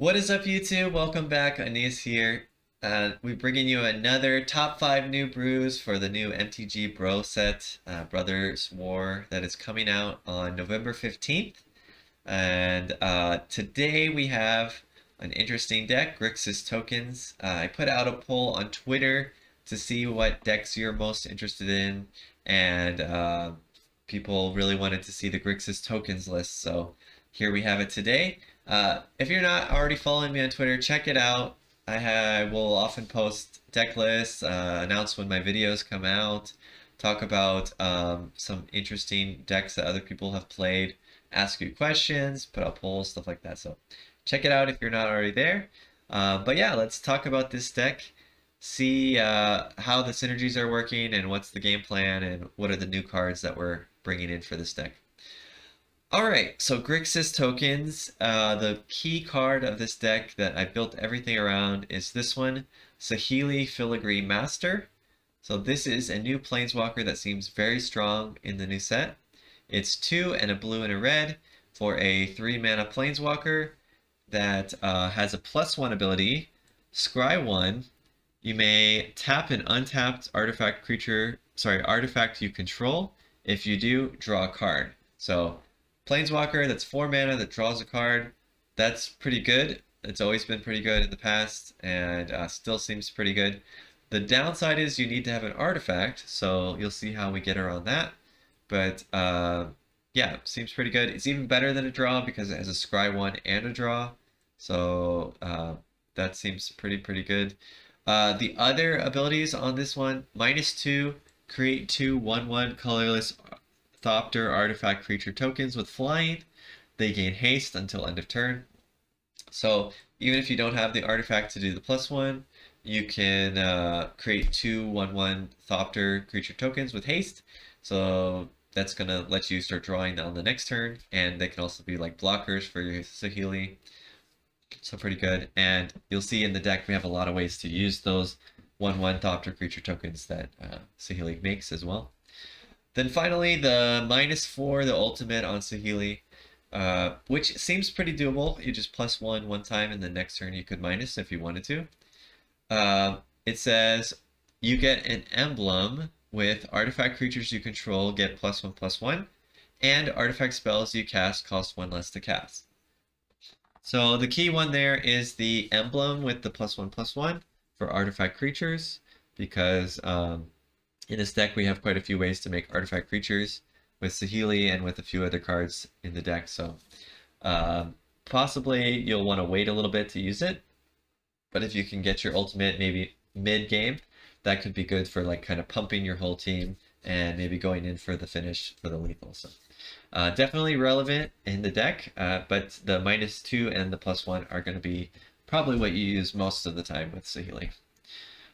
What is up, YouTube? Welcome back. Aeneas here. We're bringing you another top 5 new brews for the new MTG Bro set, Brothers War, that is coming out on November 15th. And today we have an interesting deck, GRIXIS tokens. I put out a poll on Twitter to see what decks you're most interested in, and people really wanted to see the GRIXIS tokens list, so here we have it today. If you're not already following me on Twitter, check it out. I will often post deck lists, announce when my videos come out, talk about some interesting decks that other people have played, ask you questions, put out polls, stuff like that. So check it out if you're not already there. But yeah, let's talk about this deck, see how the synergies are working and what's the game plan and what are the new cards that we're bringing in for this deck. Alright, so GRIXIS tokens, the key card of this deck that I built everything around is this one, Saheeli Filigree Master. So this is a new Planeswalker that seems very strong in the new set. It's 2 and a blue and a red for a 3 mana Planeswalker that has a +1 ability, Scry 1. You may tap an untapped artifact artifact you control. If you do, draw a card. So Planeswalker that's 4 mana that draws a card, that's pretty good. It's always been pretty good in the past and still seems pretty good. The downside is you need to have an artifact, so you'll see how we get around that. But yeah, seems pretty good. It's even better than a draw because it has a Scry 1 and a draw. So that seems pretty good. The other abilities on this one, -2, create 2 1/1 colorless Thopter artifact creature tokens with flying. They gain haste until end of turn. So even if you don't have the artifact to do the +1, you can create 2 1/1 Thopter creature tokens with haste. So that's gonna let you start drawing on the next turn, and they can also be like blockers for your Saheeli. So pretty good. And you'll see in the deck we have a lot of ways to use those 1/1 Thopter creature tokens that Saheeli makes as well. Then finally, the -4, the ultimate on Saheeli, which seems pretty doable. You just +1 one time, and the next turn you could minus if you wanted to. It says you get an emblem with artifact creatures you control get +1/+1, and artifact spells you cast cost 1 less to cast. So the key one there is the emblem with the +1/+1 for artifact creatures, because in this deck, we have quite a few ways to make artifact creatures with Saheeli and with a few other cards in the deck. So possibly you'll want to wait a little bit to use it. But if you can get your ultimate maybe mid-game, that could be good for like kind of pumping your whole team and maybe going in for the finish for the lethal. So definitely relevant in the deck, but the -2 and the +1 are going to be probably what you use most of the time with Saheeli.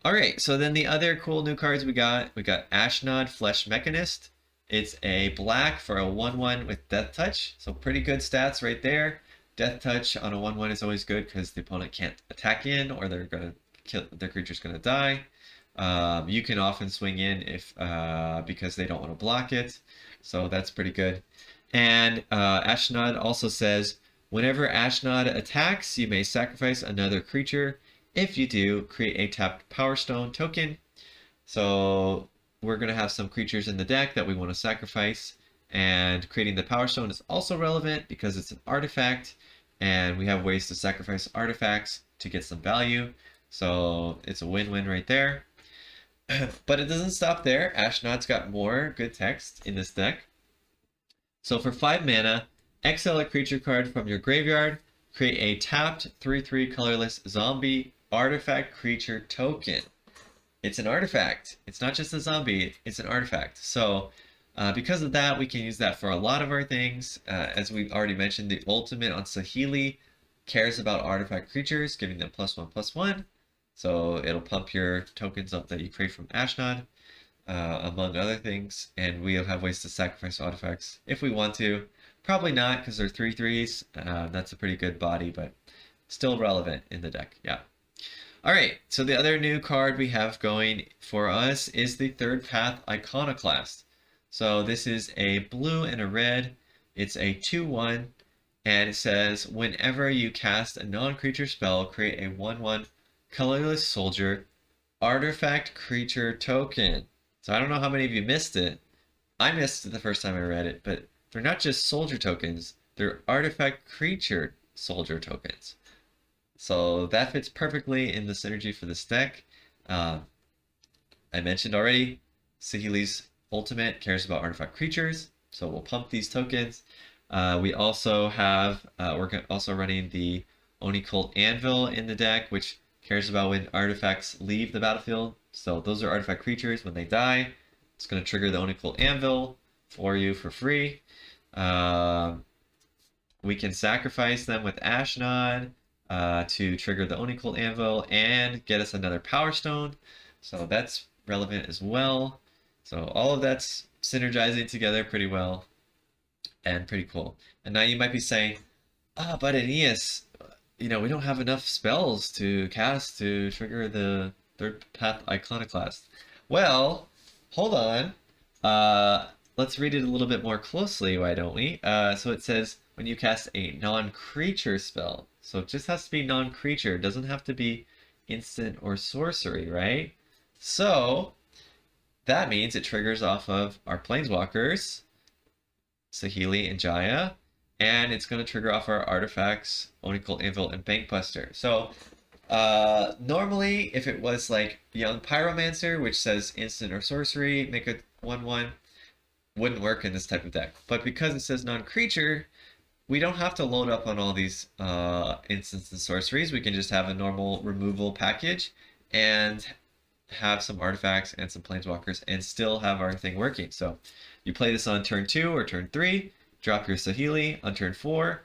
Alright, so then the other cool new cards we got Ashnod Flesh Mechanist. It's a black for a 1/1 with Death Touch, so pretty good stats right there. Death Touch on a 1/1 is always good because the opponent can't attack in or their creature's gonna die. You can often swing in if because they don't want to block it, so that's pretty good. And Ashnod also says, whenever Ashnod attacks, you may sacrifice another creature. If you do, create a tapped Power Stone token. So we're going to have some creatures in the deck that we want to sacrifice, and creating the Power Stone is also relevant because it's an artifact, and we have ways to sacrifice artifacts to get some value. So it's a win-win right there. But it doesn't stop there. Ashnod's got more good text in this deck. So for 5 mana, exile a creature card from your graveyard, create a tapped 3/3 colorless zombie artifact creature token. It's an artifact. It's not just a zombie, it's an artifact. So because of that, we can use that for a lot of our things. As we've already mentioned, the ultimate on Saheeli cares about artifact creatures, giving them +1/+1. So it'll pump your tokens up that you create from Ashnod, among other things. And we'll have ways to sacrifice artifacts if we want to. Probably not because they're 3/3s. That's a pretty good body, but still relevant in the deck. Yeah. Alright, so the other new card we have going for us is the Third Path Iconoclast. So this is a blue and a red. It's a 2/1. And it says, whenever you cast a non-creature spell, create a 1/1 colorless soldier artifact creature token. So I don't know how many of you missed it. I missed it the first time I read it, but they're not just soldier tokens, they're artifact creature soldier tokens. So that fits perfectly in the synergy for this deck. I mentioned already, Saheeli's ultimate cares about artifact creatures, so we'll pump these tokens. We also have, we're also running the Oni Cult Anvil in the deck, which cares about when artifacts leave the battlefield. So those are artifact creatures. When they die, it's going to trigger the Oni Cult Anvil for you for free. We can sacrifice them with Ashnod to trigger the Oni Cult Anvil and get us another Power Stone. So that's relevant as well. So all of that's synergizing together pretty well and pretty cool. And now you might be saying, but Aeneas, we don't have enough spells to cast to trigger the third path iconoclast. Well, hold on. Let's read it a little bit more closely, why don't we? So it says, when you cast a non-creature spell. So it just has to be non-creature. It doesn't have to be instant or sorcery, right? So that means it triggers off of our planeswalkers, Saheeli and Jaya, and it's going to trigger off our artifacts, Oni Cult Anvil and Bankbuster. So normally, if it was like Young Pyromancer, which says instant or sorcery, make a 1/1, wouldn't work in this type of deck. But because it says non-creature, we don't have to load up on all these instants and sorceries. We can just have a normal removal package and have some artifacts and some planeswalkers and still have our thing working. So you play this on turn 2 or turn 3, drop your Saheeli on turn 4.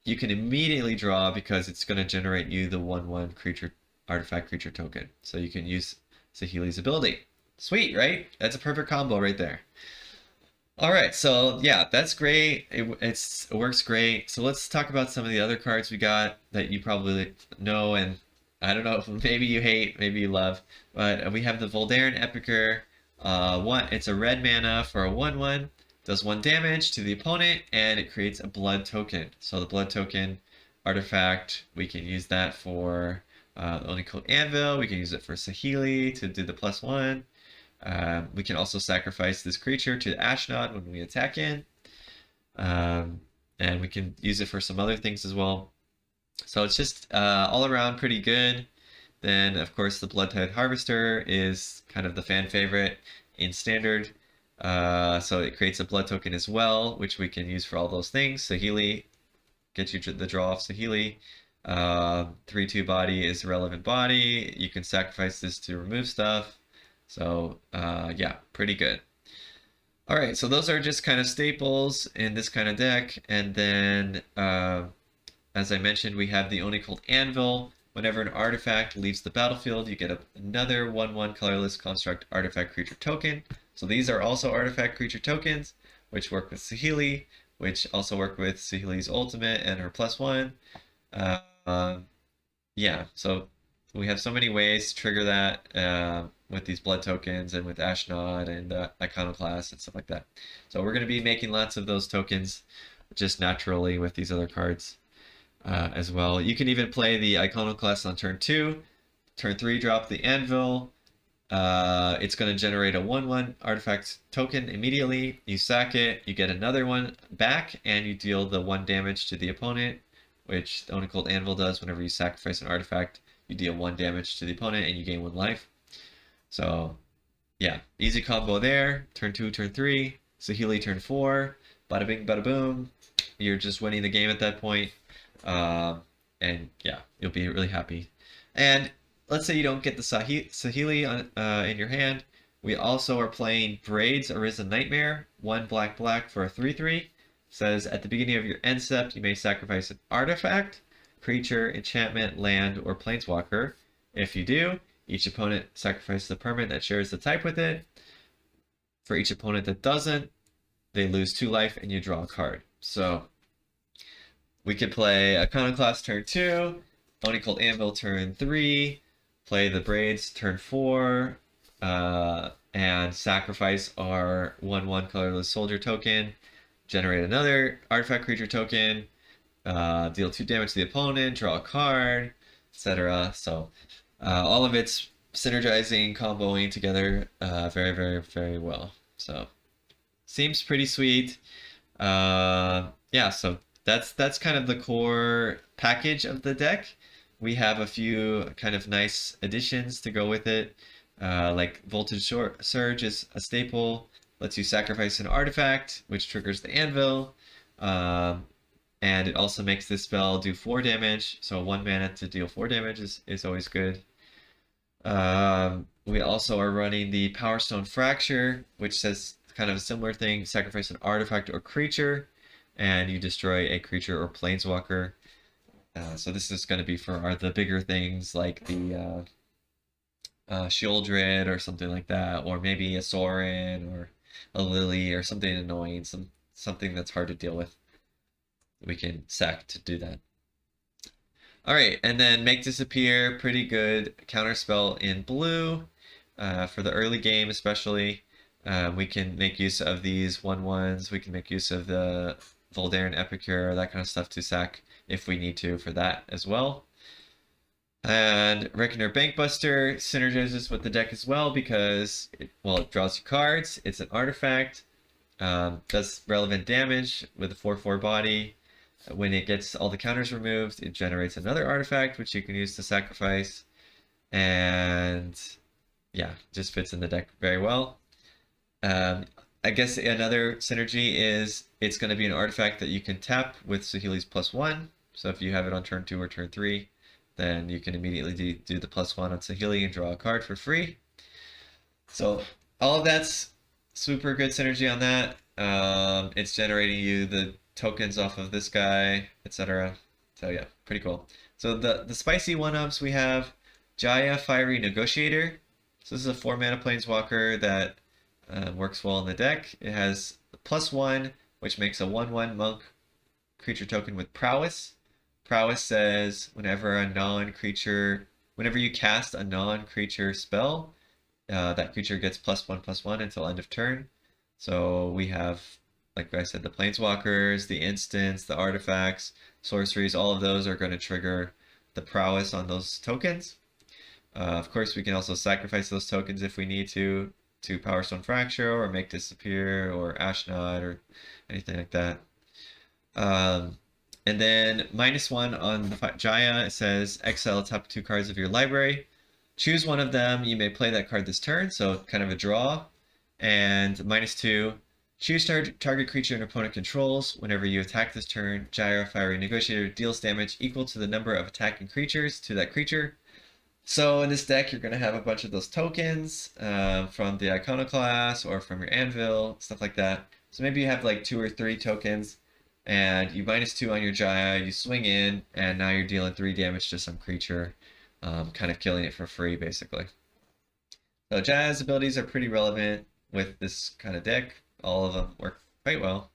You can immediately draw because it's going to generate you the 1/1 creature artifact creature token. So you can use Saheeli's ability. Sweet, right? That's a perfect combo right there. All right, so yeah, that's great. It works great. So let's talk about some of the other cards we got that you probably know, and I don't know if maybe you hate, maybe you love, but we have the Voldaren Epicer. It's a red mana for a 1/1, does 1 damage to the opponent, and it creates a blood token. So the blood token artifact, we can use that for the Oni Cult Anvil. We can use it for Saheeli to do the +1. We can also sacrifice this creature to Ashnod when we attack in. And we can use it for some other things as well. So it's just all around pretty good. Then, of course, the Bloodtide Harvester is kind of the fan favorite in Standard. So it creates a blood token as well, which we can use for all those things. Saheeli, get you the draw off Saheeli. 3/2 body is a relevant body. You can sacrifice this to remove stuff. So yeah, pretty good. All right, so those are just kind of staples in this kind of deck. And then, as I mentioned, we have the Oni Cult Anvil. Whenever an artifact leaves the battlefield, you get another 1/1 colorless construct artifact creature token. So these are also artifact creature tokens, which work with Saheeli, which also work with Saheeli's ultimate and her +1. Yeah, so we have so many ways to trigger that with these blood tokens and with Ashnod and Iconoclast and stuff like that. So we're going to be making lots of those tokens just naturally with these other cards as well. You can even play the Iconoclast on turn 2. Turn 3, drop the Anvil. It's going to generate a 1/1 artifact token immediately. You sack it, you get another one back, and you deal the 1 damage to the opponent, which the Oni Cult Anvil does whenever you sacrifice an artifact. You deal 1 damage to the opponent and you gain 1 life. So yeah, easy combo there. Turn 2, turn 3, Saheeli turn 4, bada bing, bada boom. You're just winning the game at that point. And yeah, you'll be really happy. And let's say you don't get the Saheeli in your hand. We also are playing Braids Arisen Nightmare, 1 black for a 3/3. Says at the beginning of your end step, you may sacrifice an artifact, creature, enchantment, land, or planeswalker. If you do, each opponent sacrifices a permanent that shares the type with it. For each opponent that doesn't, they lose 2 life and you draw a card. So we could play Iconoclast turn 2, Oni Cult Anvil turn 3, play the Braids turn 4, and sacrifice our 1/1 colorless soldier token, generate another artifact creature token, deal 2 damage to the opponent, draw a card, etc. So all of it's synergizing, comboing together very, very, very well. So seems pretty sweet. Yeah, so that's kind of the core package of the deck. We have a few kind of nice additions to go with it. Like Voltage Surge is a staple, lets you sacrifice an artifact, which triggers the anvil. And it also makes this spell do 4 damage, so 1 mana to deal 4 damage is always good. We also are running the Power Stone Fracture, which says kind of a similar thing: sacrifice an artifact or creature, and you destroy a creature or planeswalker. So this is going to be for the bigger things like the Shieldred or something like that, or maybe a Sorin or a Lily or something annoying, something that's hard to deal with. We can sack to do that. All right, and then Make Disappear, pretty good counterspell in blue for the early game especially. We can make use of these 1/1s. We can make use of the Voldaren Epicure, that kind of stuff to sack if we need to for that as well. And Reckoner Bankbuster synergizes with the deck as well because it draws you cards. It's an artifact, does relevant damage with a 4/4 body. When it gets all the counters removed, it generates another artifact which you can use to sacrifice. And yeah, just fits in the deck very well. I guess another synergy is it's going to be an artifact that you can tap with Saheeli's +1. So if you have it on turn 2 or turn 3, then you can immediately do the +1 on Saheeli and draw a card for free. So all of that's super good synergy on that. It's generating you the tokens off of this guy, etc. So yeah, pretty cool. So the spicy 1-ups, we have Jaya Fiery Negotiator. So this is a 4-mana planeswalker that works well in the deck. It has +1, which makes a 1/1 monk creature token with prowess. Prowess says whenever you cast a non-creature spell, that creature gets +1/+1 until end of turn. So we have, like I said, the planeswalkers, the instants, the artifacts, sorceries, all of those are going to trigger the prowess on those tokens. Of course, we can also sacrifice those tokens if we need to Power Stone Fracture or Make Disappear or Ashnod or anything like that. And then -1 on the Jaya, it says exile top 2 cards of your library. Choose one of them. You may play that card this turn, so kind of a draw. And -2, choose target creature an opponent controls. Whenever you attack this turn, Jaya Fiery Negotiator deals damage equal to the number of attacking creatures to that creature. So in this deck, you're going to have a bunch of those tokens from the Iconoclast or from your Anvil, stuff like that. So maybe you have like 2 or 3 tokens, and you -2 on your Jaya, you swing in, and now you're dealing 3 damage to some creature, kind of killing it for free, basically. So Jaya's abilities are pretty relevant with this kind of deck. All of them work quite well.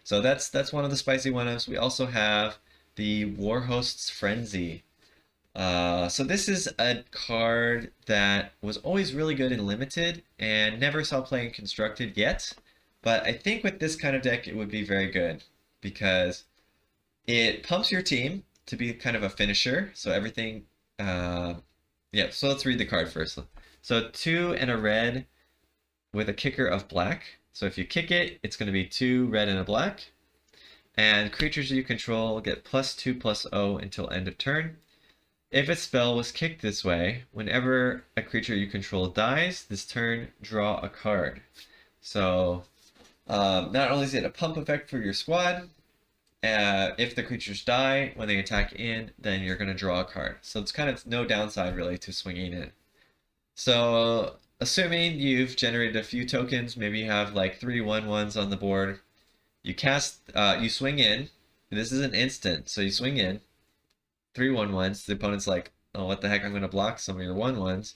So that's one of the spicy 1-ups. We also have the Warhost's Frenzy. So this is a card that was always really good in Limited and never saw play in Constructed yet. But I think with this kind of deck, it would be very good because it pumps your team to be kind of a finisher. So everything, yeah, so let's read the card first. So 2 and a red with a kicker of black. So if you kick it, it's going to be 2 red and a black. And creatures you control get +2/+0 until end of turn. If a spell was kicked this way, whenever a creature you control dies, this turn, draw a card. So not only is it a pump effect for your squad, if the creatures die when they attack in, then you're going to draw a card. So it's kind of no downside really to swinging in. So assuming you've generated a few tokens, maybe you have like 3 1/1s on the board, you swing in. This is an instant, so you swing in. 3 1/1s. The opponent's like, oh, what the heck? I'm going to block some of your 1/1s.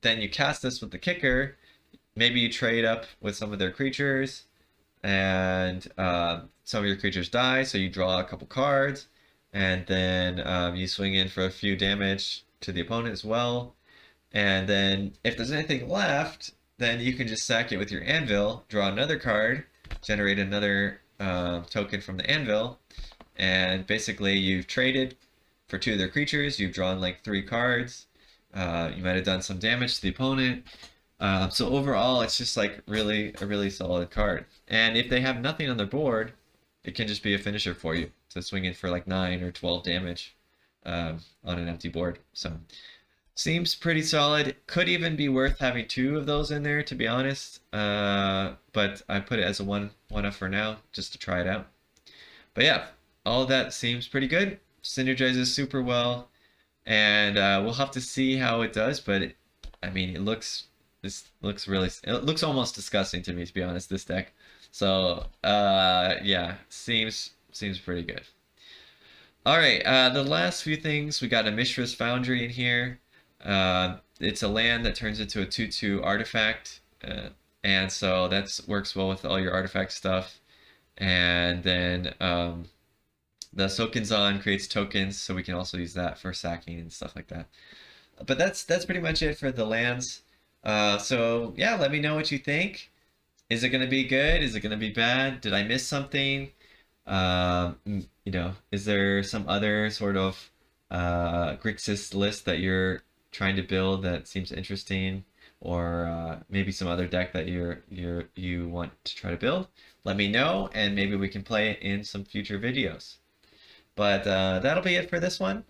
Then you cast this with the kicker. Maybe you trade up with some of their creatures, and some of your creatures die, so you draw a couple cards, and then you swing in for a few damage to the opponent as well. And then if there's anything left, then you can just sack it with your Anvil, draw another card, generate another token from the Anvil, and basically you've traded for 2 of their creatures. You've drawn like 3 cards. You might have done some damage to the opponent. So overall, it's just like a really solid card. And if they have nothing on their board, it can just be a finisher for you to swing in for like 9 or 12 damage on an empty board. So seems pretty solid. Could even be worth having 2 of those in there, to be honest. But I put it as a one-off for now, just to try it out. But yeah, all of that seems pretty good. Synergizes super well, and we'll have to see how it does. But I mean, it looks almost disgusting to me, to be honest. This deck, so yeah, seems pretty good. All right, the last few things, we got a Mishra's Foundry in here. It's a land that turns into a 2/2 artifact, and so that works well with all your artifact stuff. And then the Sokinzan creates tokens, so we can also use that for sacking and stuff like that. But that's pretty much it for the lands. So yeah, let me know what you think. Is it going to be good? Is it going to be bad? Did I miss something? You know, is there some other sort of GRIXIS list that you're trying to build that seems interesting, or maybe some other deck that you want to try to build? Let me know, and maybe we can play it in some future videos. But that'll be it for this one.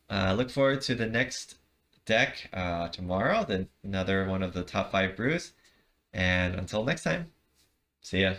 Look forward to the next deck tomorrow, another one of the top 5 brews. And until next time, see ya.